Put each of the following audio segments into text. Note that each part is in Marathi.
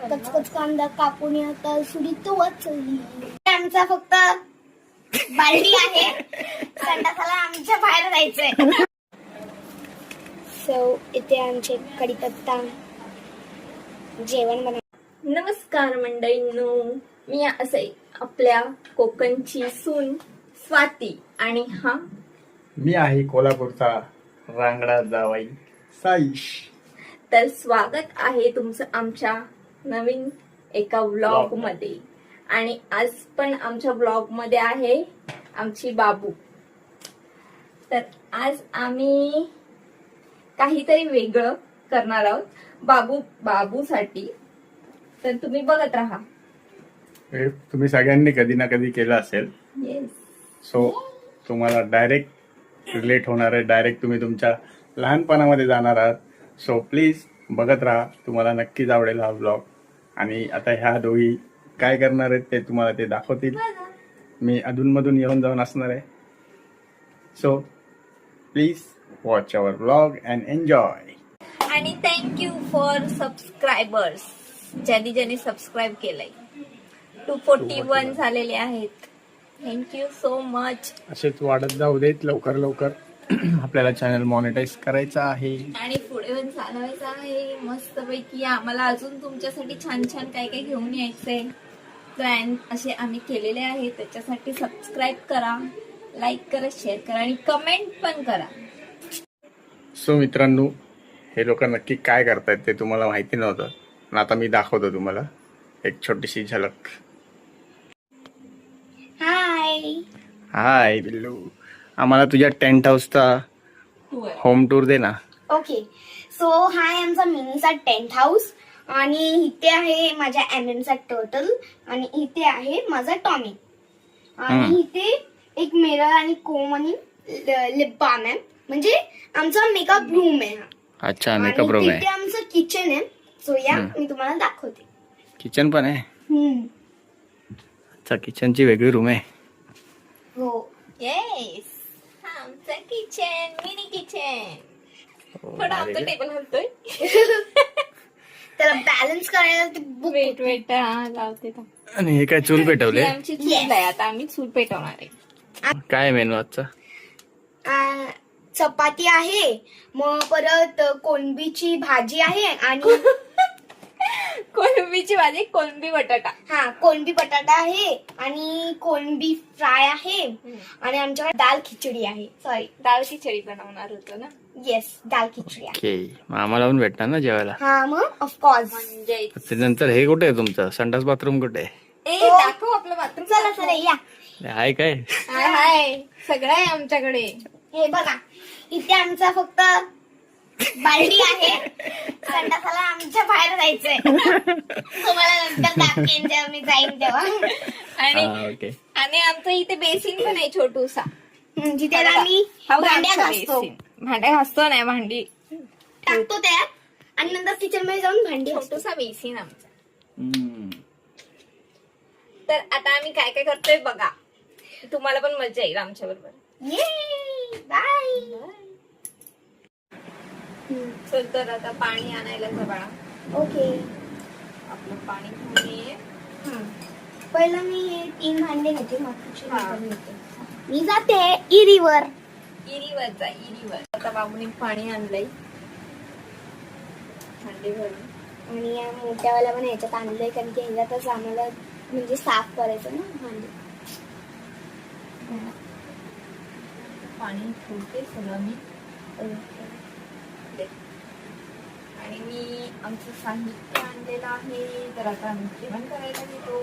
कचकच कांदा कापून आता सुरीत वाचली. आमचा फक्त बालडी आहे, संडासाला आमच्या बाहेर जायचंय. सो इथे आमचे कढीपत्ता जेवण बनव. नमस्कार मंडळींनो, मी असे आपल्या कोकणची सून स्वाती आणि हा मी आहे कोल्हापूरचा रांगडा जावाई साईश. तर स्वागत आहे तुमचं आमच्या नवीन एका व्लॉग मध्ये. आणि आज पण आमच्या व्लॉग मध्ये आहे आमची बाबू. तर आज आम्ही काहीतरी वेगळं करणार आहोत बाबूसाठी. तर तुम्ही बघत राहा. हे तुम्ही सगळ्यांनी कधी ना कधी केलं असेल. येस. सो तुम्हाला डायरेक्ट रिलेट होणार आहे. डायरेक्ट तुम्ही तुमच्या लहानपणामध्ये जाणार आहात. सो प्लीज बघत राहा, तुम्हाला नक्कीच आवडेल हा ब्लॉग. आणि आता ह्या दोघी काय करणार आहेत ते तुम्हाला ते दाखवतील. मी अधूनमधून येऊन जाऊन असणार आहे. So please watch our blog and enjoy. आणि थँक्यू फॉर सबस्क्रायबर्स, ज्यांनी सबस्क्राईब केलंय. 241 झालेले आहेत. Thank you so much. असेच वाढत जाऊ देत लवकर लवकर. आपल्याला चॅनल मॉनिटाईज करायचं आहे आणि पुढे पण चालवायचं आहे मस्तपैकी. आम्हाला अजून तुमच्यासाठी छान छान काय काय घेऊन यायचंय. प्लॅन असे आम्ही केलेले आहे. त्याच्यासाठी सबस्क्राईब करा, लाईक करा, शेअर करा आणि कमेंट पण करा. सो मित्रांनो, हे लोक नक्की काय करतायत ते तुम्हाला माहिती नव्हतं, पण आता मी दाखवतो तुम्हाला एक छोटीशी झलक. हाय. हाय बिल्लू, आम्हाला तुझ्या टेंट हाऊसचा होम टूर दे ना. ओके. सो हाय, आमचा मिनीचा टेंट हाऊस. आणि इथे आहे माझ्या एमएमचा टर्टल. आणि इथे आहे माझा टॉमी. आणि इथे एक मिरर आणि कोम आणि लिप बाम आहे. म्हणजे आमचा मेकअप रूम आहे. अच्छा, मेकअप रूम आहे. इथे आमचं किचन आहे. सो या मी तुम्हाला दाखवते. किचन पण आहे. अच्छा, किचनची वेगळी रूम आहे. हो. येस, आमचं किचन, मिनी किचन. थोडा आमचा टेबल हलतोय. त्याला बॅलन्स करायला ते बुक. वेट लावते. आणि हे काय चूल पेटवले? आमची चूल आहे. आता आम्ही चूल पेटवणार आहे. काय मेनू आजचा? चपाती आहे, मग परत कोलंबीची भाजी आहे आणि कोलंबीची भाजी, कोलंबी बटाटा. कोलंबी बटाटा आहे आणि कोलंबी फ्राय आहे. आणि आमच्याकडे दाल खिचडी आहे. सॉरी, दाल खिचडी बनवणार होतो ना. येस, दाल खिचडी आहे. ओके, मग आम्हाला पण भेटणार ना जेवायला. हा, मग ऑफकोर्स. म्हणजे त्याच्यानंतर हे कुठे आहे तुमचं संडास बाथरूम कुठे आहे? दाखव आपलं बाथरूम. चला चला या. हाय काय? हाय, सगळं आहे आमच्याकडे. हे बघा, इथे आमचा फक्त बालडी आहे, संडासाला आमच्या बाहेर जायचंय. तुम्हाला नंतर दाखवेन जेव्हा मी जाईन तेव्हा. आणि आणि आमचं इथे बेसिन पण आहे छोटूसा, जिथे आम्ही भांड्या घासतो. भांड्या घासतो नाही, भांडी टाकतो त्यात आणि नंतर किचन मध्ये जाऊन भांडी घासतो. छोटूसा बेसिन आमचा. तर आता आम्ही काय काय करतोय बघा, तुम्हाला पण मजा येईल आमच्या बरोबर. बाय. चल तर आता पाणी आणायला जा बाळा. ओके. आपलं पाणी घेऊन ये. पहिलं मी हे 3 भांडे घेते, मग हा. मी जाते इरीवर. इरीवर जा, इरीवर. आता बाबूने पाणी आणलंय, भांडे भरून. आणि या मोठ्यावाला पण ह्याच्यात आणलंय, कारण की ह्याच्यातच आम्हाला म्हणजे साफ करायचं ना भांडी. पाणी ठेवते सगळं मी. आणि मी आमचं साहित्य आणलेलं आहे. तर आता आम्ही जेवण करायला घेतो,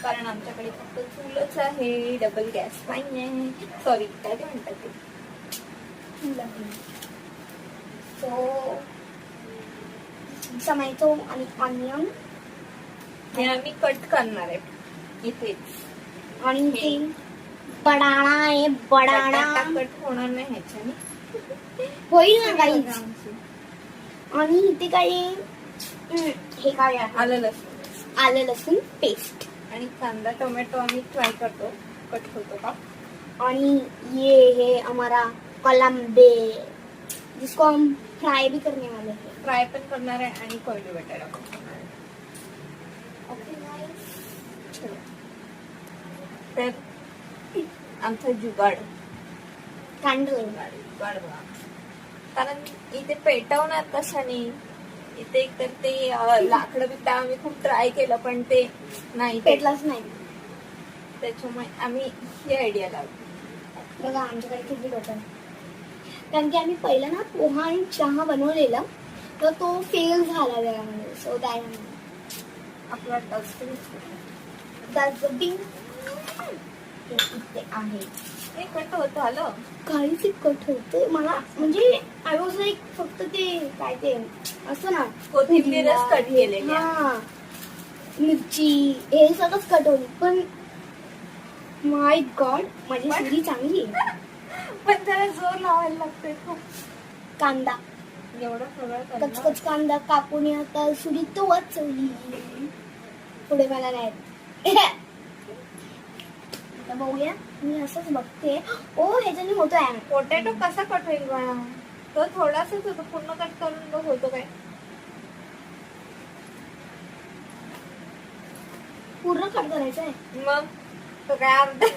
कारण आमच्याकडे फक्त चूलच आहे, डबल गॅस नाहीये. सॉरी, काय ते म्हणतात ते. सो टोमॅटो आणि ऑनियन हे आम्ही कट करणार आहे इथेच. आणि ते बटाणा आहे. बटाणा कट होणार नाही ह्याच्याने, होईल ना काही. आणि इथे काय हे काय आहे, आलं लसूण, आलं लसूण पेस्ट. आणि कांदा टोमॅटो आम्ही ट्राय करतो कट होतो का. आणि ये है हमारा कोलंबे, जिसको हम फ्राई भी करने वाले हैं. फ्राय पण करणार आहे आणि कोळंबी बटाटा पण करणार आहे. तर आमचा जुगाड कॅन्डल जुगाड बघा. कारण इथे पेटवणार कशाने, इथे तर ते लाकडं बिकडं आम्ही खूप ट्राय केलं पण ते नाही पेटलाच नाही. त्याच्यामुळे आम्ही ही आयडिया लावली. बघा आमच्याकडे किती लोक आहे. कारण की आम्ही पहिला ना पोहा आणि चहा बनवलेला तर तो फेल झाला त्यामध्ये. सो आपला डस्टबिन डस्टबिन इथे आहे. हे कट होत आलं. काहीच कट होतं मला, म्हणजे आय वॉज लाईक फक्त ते काय ते असं ना कोथिंबीरच कट केलेली आहे. हा मिरची हे सगळंच कट होईल. पण माय गॉड माझी सुरी चांगली आहे. पण त्याला जोर लावायला लागतोय खूप. कांदा एवढं सगळं करणार. कचकच कांदा कापून आता सुरी तो वाचवली. पुढे मला नाही येत. आता बघूया. मी असंच बघते. ओ ह्याच्याने होतो आहे. पोटॅटो कसा कट होईल बाळा? तो थोडासाच होतो, पूर्ण कट करून बघ होतो काय. पूर्ण कट करायचं आहे. मग तो काय अर्धा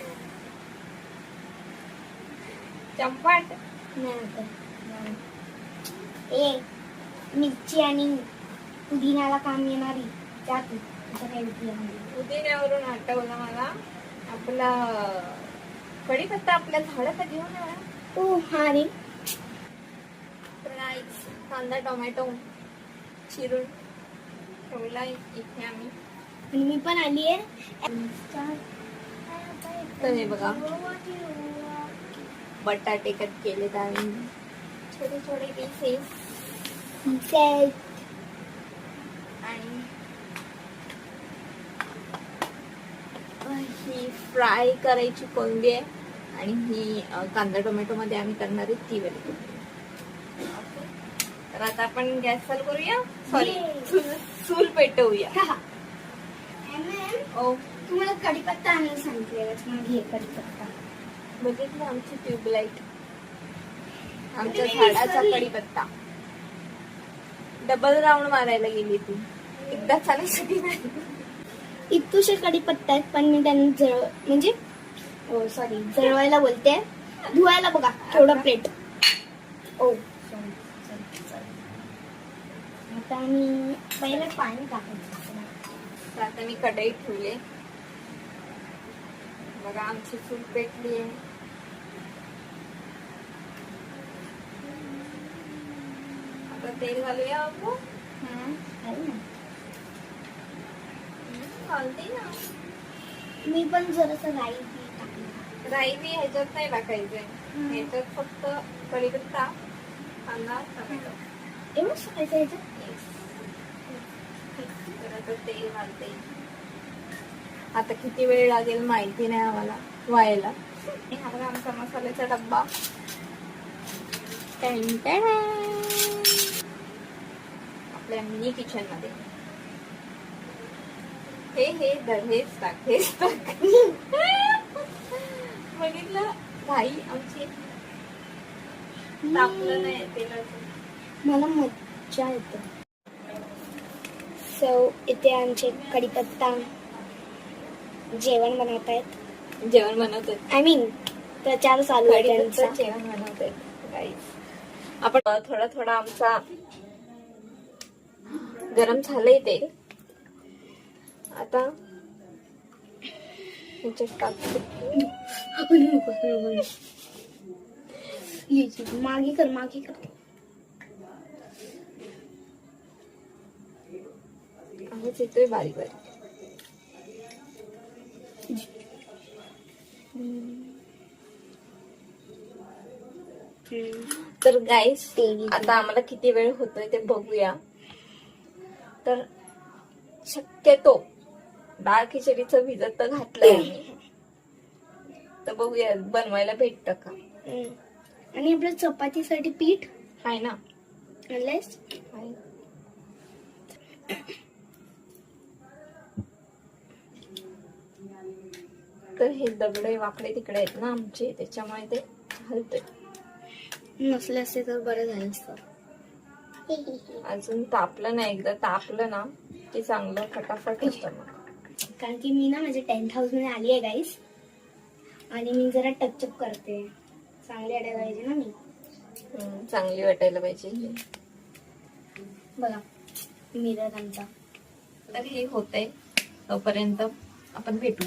चंपाट. नाही आता. ए मिरची आणि पुदिन्याला काम येणारी त्यात काही पुदिन्यावरून आठवलं मला आपला कढीपत्ता आपल्या झाडाचा घेऊन आला. ओ हा रे. तर गाईस, कांदा टोमॅटो चिरून ठेवला इथे आम्ही. आणि मी पण आली आहे. तर हे बघा बटाटे कट केले आम्ही छोटे छोटे पीसेस. आणि ही फ्राय करायची कोंबडी आहे आणि ही कांदा टोमॅटो मध्ये आम्ही करणार आहे ती वाली कोंबडी. तर आता आपण गॅस चालू करूया. सॉरी, चूल पेटवूया. ओ तुम्हाला कढीपत्ता आणायला सांगितलेलं. मग घे कढीपत्ता. बघितलं आमची ट्यूबलाईट, आमच्या झाडाचा कढीपत्ता. डबल राऊंड मारायला गेली ती, एकदा चालायसाठी नाही. इतुशे कढीपत्ता आहेत पण मी त्यांना म्हणजे सॉरी जळवायला बोलते. धुवायला बघा केवढं प्लेट. ओ सॉरी सॉरी सॉरी. आता मी पहिले पाणी टाकायचं. तर आता मी कढई ठेवले. बघा आमची चूल पेटली आहे. आता तेल घालूया आपण. घालते ना. मी पण जरासं राई टाकली. राई बी ह्याच्यात नाही टाकायचंय. ह्याच्यात फक्त कढीपत्ता, कांदा, टोमॅटो एवढंच टाकायचं ह्याच्यात. तर आता तेल घालते. आता किती वेळ लागेल माहिती नाही आम्हाला व्हायला. हा बघा आमचा मसाल्याचा डब्बा. आपल्या मिनी किचन मध्ये हेच टाक. बघितलं भाई आमची तापलं नाही तेलाचं. मला मज्जा येते. सो इथे आमचे कढीपत्ता जेवण बनवत आहेत. जेवण बनवतोय. आय मीन प्रचार चालू आहे त्यांचा. जेवण बनवतोय गाईस. आपण थोडा थोडा आमचा गरम झालंय तेल. आता ह्याच्यात टाकते. मागे कर. आवाज येतोय बारीक बारीक. तर गाईस आता आम्हाला किती वेळ होतोय ते बघूया. तर शक्यतो डाळ खिचडीचं भिजत तर घातलंय आम्ही. तर बघूया बनवायला भेटतं का. आणि आपल्या चपातीसाठी पीठ आहे ना. आणलंयस. तर हे दगडे वाकडे तिकडे आहेत ना आमचे, त्याच्यामुळे ते हलतंय. नसले असते तर बरं झालं असतं. अजून तापलं नाही. एकदा तापलं ना की चांगलं फटाफट होतं. मग कारण की मी ना माझ्या 10th हाऊस मध्ये आली आहे गाईस. आणि मी जरा टचअप करते. चांगली वाटायला पाहिजे ना मी. चांगली वाटायला पाहिजे. बघा मिरर आमचा. तर हे होतंय तोपर्यंत आपण भेटू.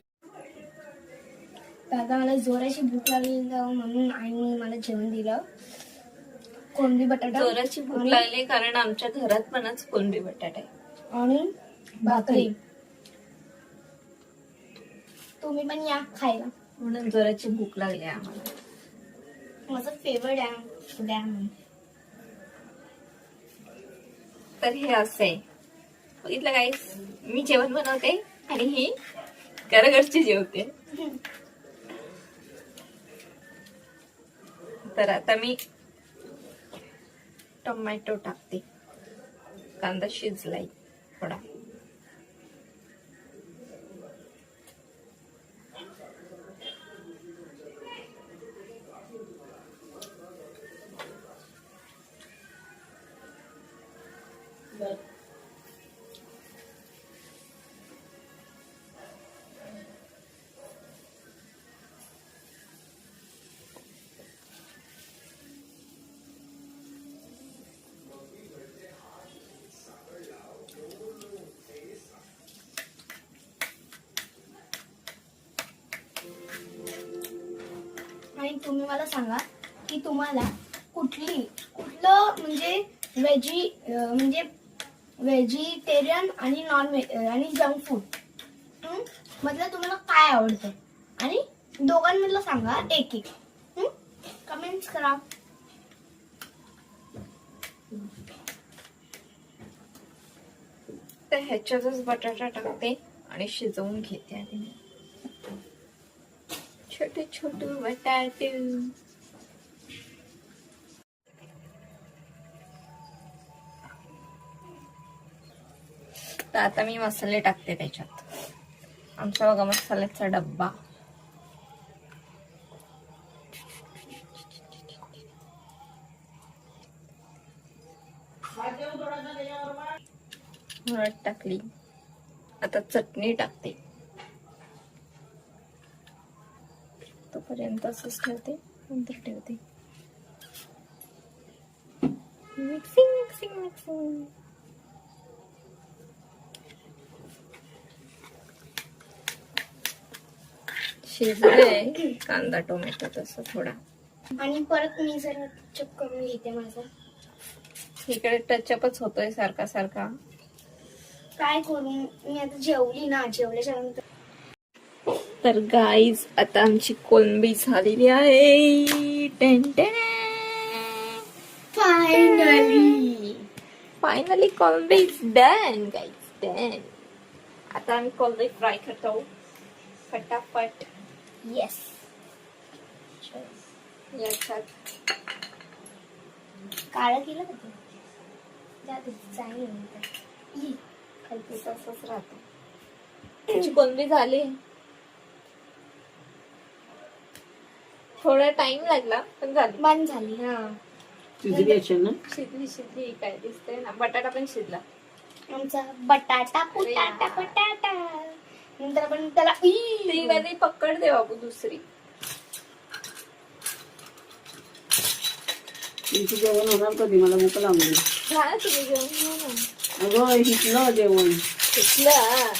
तर आता मला जोराची भूक लागली म्हणून आईने मला जेवण दिलं. कोंबडी बटाटा जोराची भूक लागली कारण आमच्या घरात पण आज कोंबडी बटाटा आहे आणि भाकरी. तुम्ही पण या खायला. म्हणून जोराची भूक लागली आम्हाला. माझं फेवरेट आहे द्या म्हणून. तर हे असं आहे बघितलं गाईस, मी जेवण बनवते आणि ही घरघरची जेवते. तर आता मी टोमॅटो टाकते. कांदा शिजलाय थोडा. आणि तुम्ही मला सांगा की तुम्हाला कुठलं म्हणजे व्हेजिटेरियन आणि नॉन व्हेज आणि जंक फूड मधलं तुम्हाला काय आवडतं आणि दोघांमधलं सांगा एक एक. कमेंट्स करा. तर ह्याच्यातच बटाटा टाकते आणि शिजवून घेते. आणि छोटे छोटे बटाटे. तर आता मी मसाले टाकते त्याच्यात. आमचा बघा मसाल्याचा डब्बा. हळद टाकली. आता चटणी टाकते. तोपर्यंत असंच ठेवते. नंतर ठेवते. Mixing mixing mixing. शिजले कांदा टोमॅटो तसं थोडा. आणि परत मी जरा टचअप करून घेते माझं. इकडे टचअपच होतोय सारखा सारखा. काय करू मी आता जेवली ना. जेवल्याच्या नंतर तर गाईज आता आमची कोलंबी झालेली आहे. फायनली कोलंबी इज डन गाईज, डन. आता आम्ही कोलंबी फ्राय करतो फटाफट. येस. याच्यात काळं केलं का तू? जाते चांगली नंतर खालती तसंच राहतं. तुझी कोलंबी झाली. थोडा टाइम लागला पण झाली. बंद झाली. हा शिजली असेल ना. शिजली शिजली काय दिसतंय ना. बटाटा पण शिजला. आमचा बटाटा पुटाटा बटाटा. नंतर आपण त्याला ती वाली पकड दे बाबू दुसरी. तुमचं जेवण होणार कधी? मला भूक लागली. झालं तुम्ही जेवण? अगं हिटलं जेवण. शिजलं.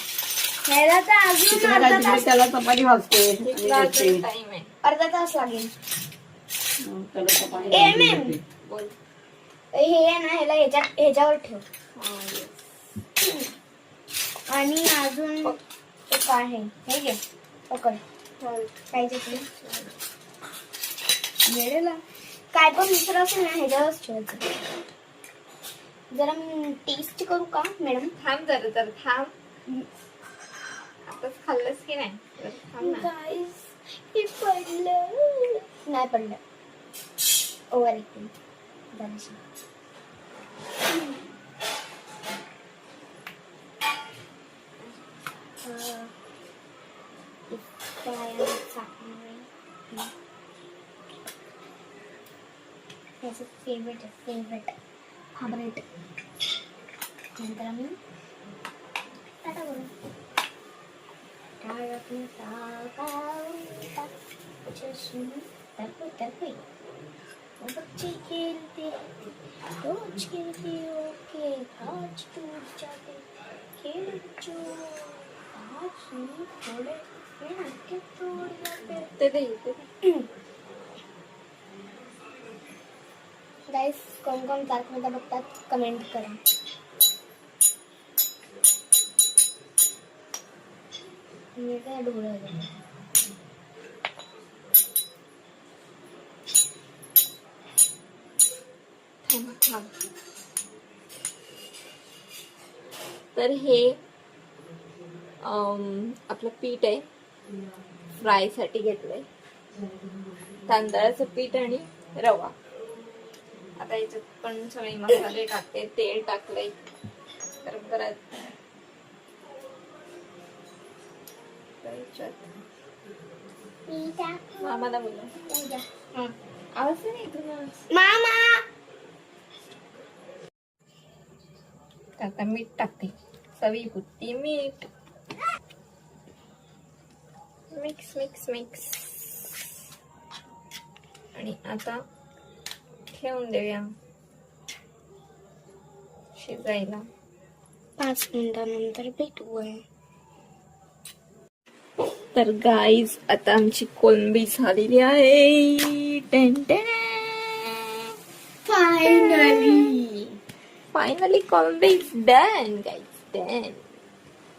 ह्याला तर अजून तिकडे काय तिकडे त्याला चपाती भाजते आणि देते. टाइम आहे. अर्धा तास लागेल. त्याला चपाती ए, भाजून मॅम. देते. बोल. हे आहे ना ह्याला ह्याच्यावर ठेव. हा, yes. आणि अजून एक आहे. हे घे पकड. चालेल. पाहिजे तुला वेळेला काय पण दुसरं असेल ना ह्याच्यावरच ठेवायचं. जरा टेस्ट करू का मॅडम? थांब जरा जरा थांब. आताच खाल्लंस की नाही? जरा थांब ना. गाईस हे पडलं नाही पडलं. ओव्हर ॲक्टिंग जराशी. त्याचं फेवरेट फावरेट. नंतर आम्ही टाटा करू. बच्चे खेलते रोज खेलते ओके आज टूट जाते खेल जो आज नहीं थोड़े के तोड़ जाते ते दे, ते दे. गाइस कोण कोण तारक मेहता बघतात कमेंट करा. मी काय डोळे थांब, थांब. तर हे आपलं पीठ आहे, फ्राय साठी घेतलंय. तांदळाचं पीठ आणि रवा. आता याच्यात पण सगळे मसाले टाकते, तेल टाकलंय गरम करत. मामाला बोला. आवाज नाही तुला. मामा आता मीठ टाकते, चवीपुरती मीठ. Mix mix mix. आणि आता ठेवून देऊया शिजायला. 5 मिनिटानंतर भेटूया. तर गाईज आता आमची कोलंबी झालेली आहे. फायनली कोलंबी इज डन गाईज, डन.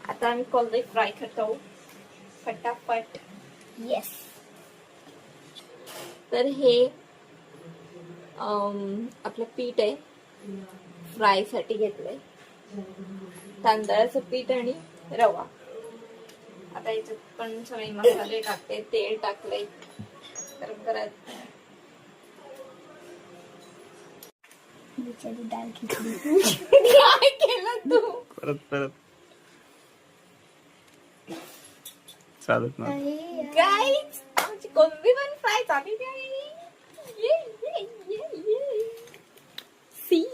आता आम्ही कोलंबी फ्राय करतो फटाफट. येस. तर हे आपलं पीठ आहे, फ्राय साठी घेतलंय. तांदळाचं पीठ आणि रवा. आता याच्यात पण सगळे मसाले टाकते, तेल टाकलंय गरम करत. बिचारी डाळ खिचडी. काय केलं तू? परत परत चालत ना. गाईज आमची कोलंबी पण फ्राय झालेली आहे. See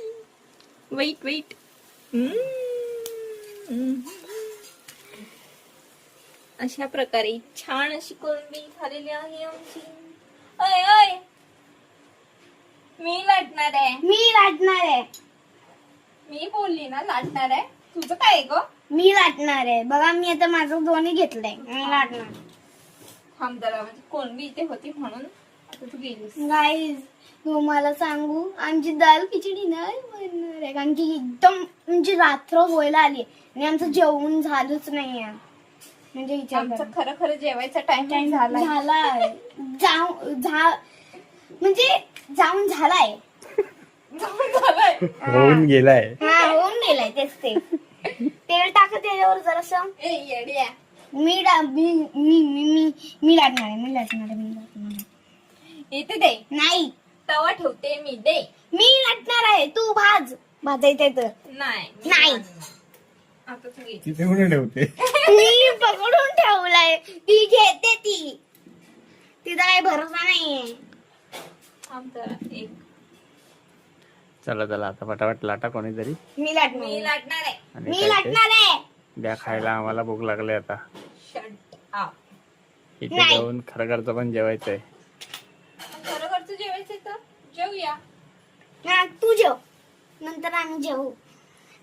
wait wait. अशा प्रकारे छान अशी कोलंबी झालेली आहे आमची. अय अय मी लाटणार आहे. मी लाटणार आहे. मी बोलली ना लाटणार आहे. तुझं काय ग? मी लाटणार आहे. बघा मी आता माझं दोन्ही घेतलंय. मी लाटणार. थांब जरा, म्हणजे कोलंबी इथे होती म्हणून आता तू गेलीस. गाईज तुम्हाला सांगू आमची दाल खिचडी नाही बनणार आहे कारण की एकदम म्हणजे रात्र व्हायला आली आणि आमचं जेवण झालंच नाही आहे. म्हणजे विचार आमचा करा. खरं खरं जेवायचा टाइम झाला. झालाय म्हणजे जाऊन झालाय. होऊन गेलाय. हा होऊन गेलाय तेच ते. तेल टाकत त्याच्यावर जरासं. ए येड्या. मी लाटणार आहे. मी लाटणार आहे. इथे दे. नाही तवा ठेवते मी, दे. मी लाटणार आहे. तू भाजायचंय तर. नाही नाही. आता तू घे. तिथे कुठे ठेवते? मी पकडून ठेवलाय. ती घेते ती. तिचा काही भरोसा नाहीये. थांब जरा एक. चला चला आता फटाफट लाटा कोणीतरी. मी लाटणार मी आहे. लाटणार आहे. आणि मी काय ते? लाटणार आहे. द्या खायला, आम्हाला भूक लागली आता. Shut up. इथे नाही. जाऊन खरगरचं पण जेवायचंय. खरं खरचं जेवायचंय तर जेवूया. हा तू जेव नंतर आम्ही जेवू.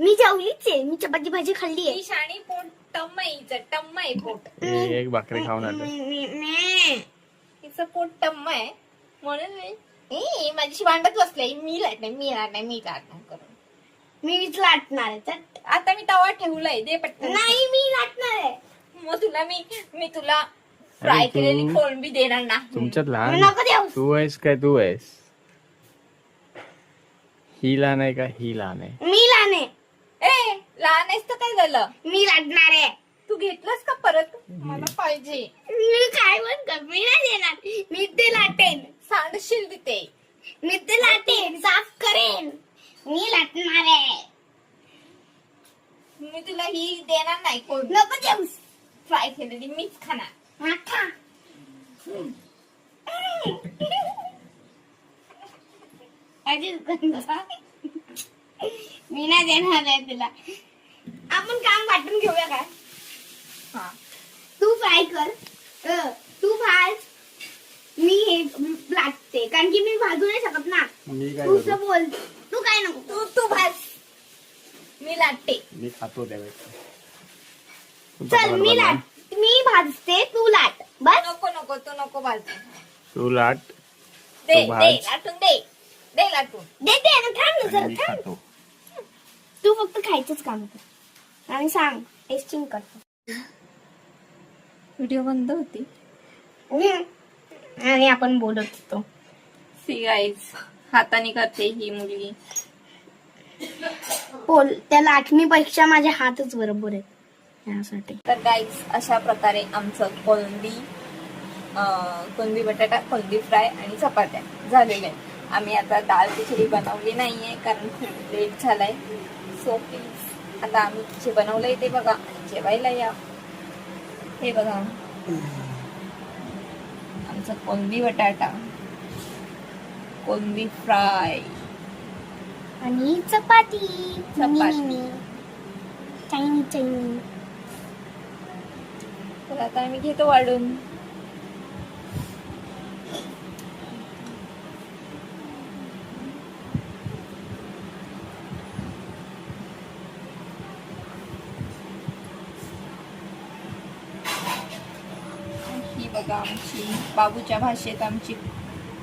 मी जेवलीच आहे. मी चपाती भाजी खाल्ली आहे. ही शाणी पोट टम्म आहे हिचं, टम्म आहे पोट. एक भाकरी खाऊन आले. हिचं पोट टम्म आहे म्हणून माझ्याशी भांडत बसले. मी लाटणार करून. मीच लाटणार आहे. चट. आता मी तवा ठेवलाय, दे पटकन. नाही मी लाटणार आहे. मग तुला मी तुला फ्राय तू- केलेली कोळंबी देणार नाही. तुमच्यात लहान नको देऊ. तू आहेस काय? तू आहेस ही लहान आहे का? ही लहान आहे. मी लाने. ए लहान आहेस तर काय झालं? मी लाटणार आहे. तू घेतलंस का परत? मला पाहिजे. मी काय पण कमी नाही देणार. मी ते लाटेन. सांडशील तिथे. मी ते लाटेन. साफ करेन. मी लाटणार आहे. मी तुला ही देणार नाही कोण. नको देऊ. फ्राय केलेली मीच खाणार. हा खा. मी नाही देणार आहे तुला. आपण काम वाटून घेऊया काय? हा तू फ्राय कर भाजू नाही शकत ना. मी काय तू करू? बोल. तू काय नको. तू भाज, मी लाटते. मी खातो त्यावेळेस. चल मी लाट, मी भाजते तू लाट बस. नको नको, तू नको भाज. तू लाट, दे तू भाज. दे लाटून दे, दे लाटून. देते ना, थांब ना आणि मी जरा, थांब. खातो. तू फक्त खायचंच काम कर आणि सांग टेस्टिंग करतो. व्हिडिओ बंद होती. आणि आपण बोलत होतो. सी गाईज, हाताने करते ही मुलगी. बोल, त्या लाटणीपेक्षा माझे हातच बरोबर आहे यासाठी. तर गाईज, अशा प्रकारे आमचं कोलंबी बटाटा, कोलंबी फ्राय आणि चपात्या झालेल्या आहेत. आम्ही आता डाळ खिचडी बनवली नाहीये कारण खूप लेट झालाय. सो प्लीज आता आम्ही जे बनवलंय ते बघा आणि जेवायला या. हे बघा आमचं कोलंबी बटाटा, कोलंबी फ्राय, आणि चपाती. चपाती. चायनी. तर आता आम्ही घेतो वाढून. ही बघा आमची बाबूच्या भाषेत आमची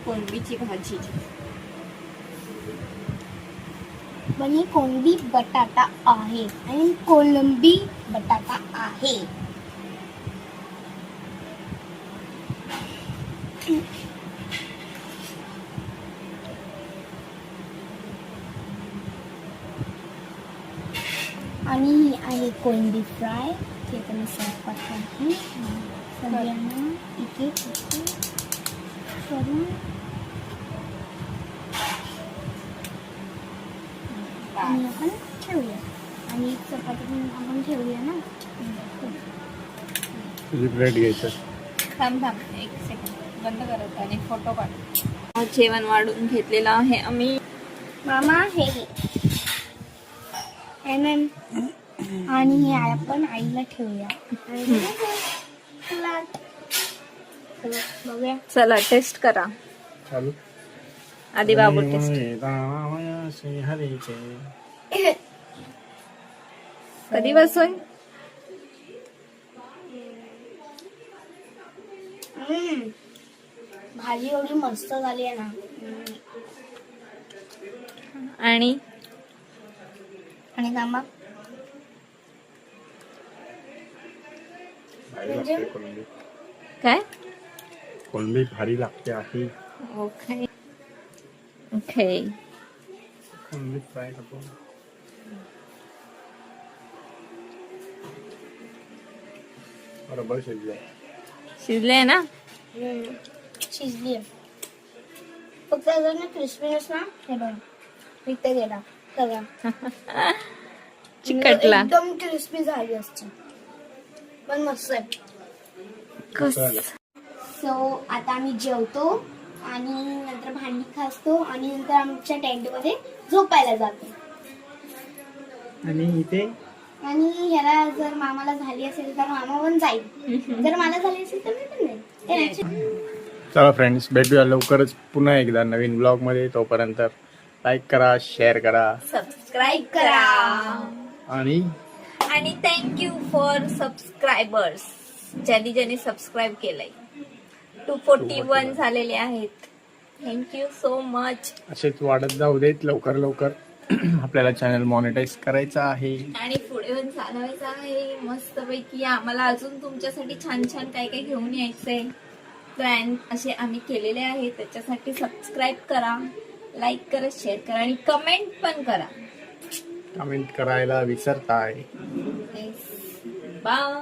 कोलंबीची भाजी. पण ही कोलंबी बटाटा आहे आणि कोलंबी बटाटा आहे. आणि ही आहे कोलंबी फ्राय. ते पण सर्व करतो. सगळ्यांना इथे करून आणि आपण ठेवूया. आणि चपाती पण आपण ठेवूया ना. तुझी प्लेट घ्यायचं. थांब एक सेकंड बंद करत आणि फोटो काढ. जेवण वाढून घेतलेलं आहे आम्ही. मामा हे आणि हे आपण आईला ठेवूया. बघूया. चला टेस्ट करा. चालू. आधी बाबू टेस्ट. कधीपासून भाजी एवढी मस्त झाली आहे ना. आणि आणि थांबा, काय कोलंबी भारी लागते आहे. Okay okay. कोलंबी फ्राय करतो. बरोबर शिजले. शिजले ना. शिजली आहे. फक्त अजून ना क्रिस्पीनेस ना हे बघ इथे गेला सगळा. चिकटला. एकदम क्रिस्पी झाली असते पण मस्त आहे. सो आता आम्ही जेवतो आणि नंतर भांडी घासतो आणि नंतर आमच्या टेंट मध्ये झोपायला जातो. आणि इथे आणि ह्याला जर मामाला झाली असेल तर मामा पण जाईल. जर मला झाली असेल तर मी पण जाईल. चला फ्रेंड्स, भेटूया लवकरच पुन्हा एकदा नवीन ब्लॉग मध्ये. तोपर्यंत लाईक करा, शेअर करा सबस्क्राईब करा. आणि थँक्यू फॉर सबस्क्रायबर्स. ज्यांनी सबस्क्राईब केलंय. 241 झालेले आहेत. Thank you so much. असेच वाढत जाऊ देत लवकर. आपल्याला चॅनल मॉनिटाईज करायचं आहे आणि पुढे पण चालवायचं आहे मस्तपैकी. आम्हाला अजून तुमच्यासाठी छान काय घेऊन यायचंय. प्लॅन असे आम्ही केलेले आहे. त्याच्यासाठी सबस्क्राईब करा, लाईक करा, शेअर करा आणि कमेंट पण करा. कमेंट करायला विसरताय. बाय.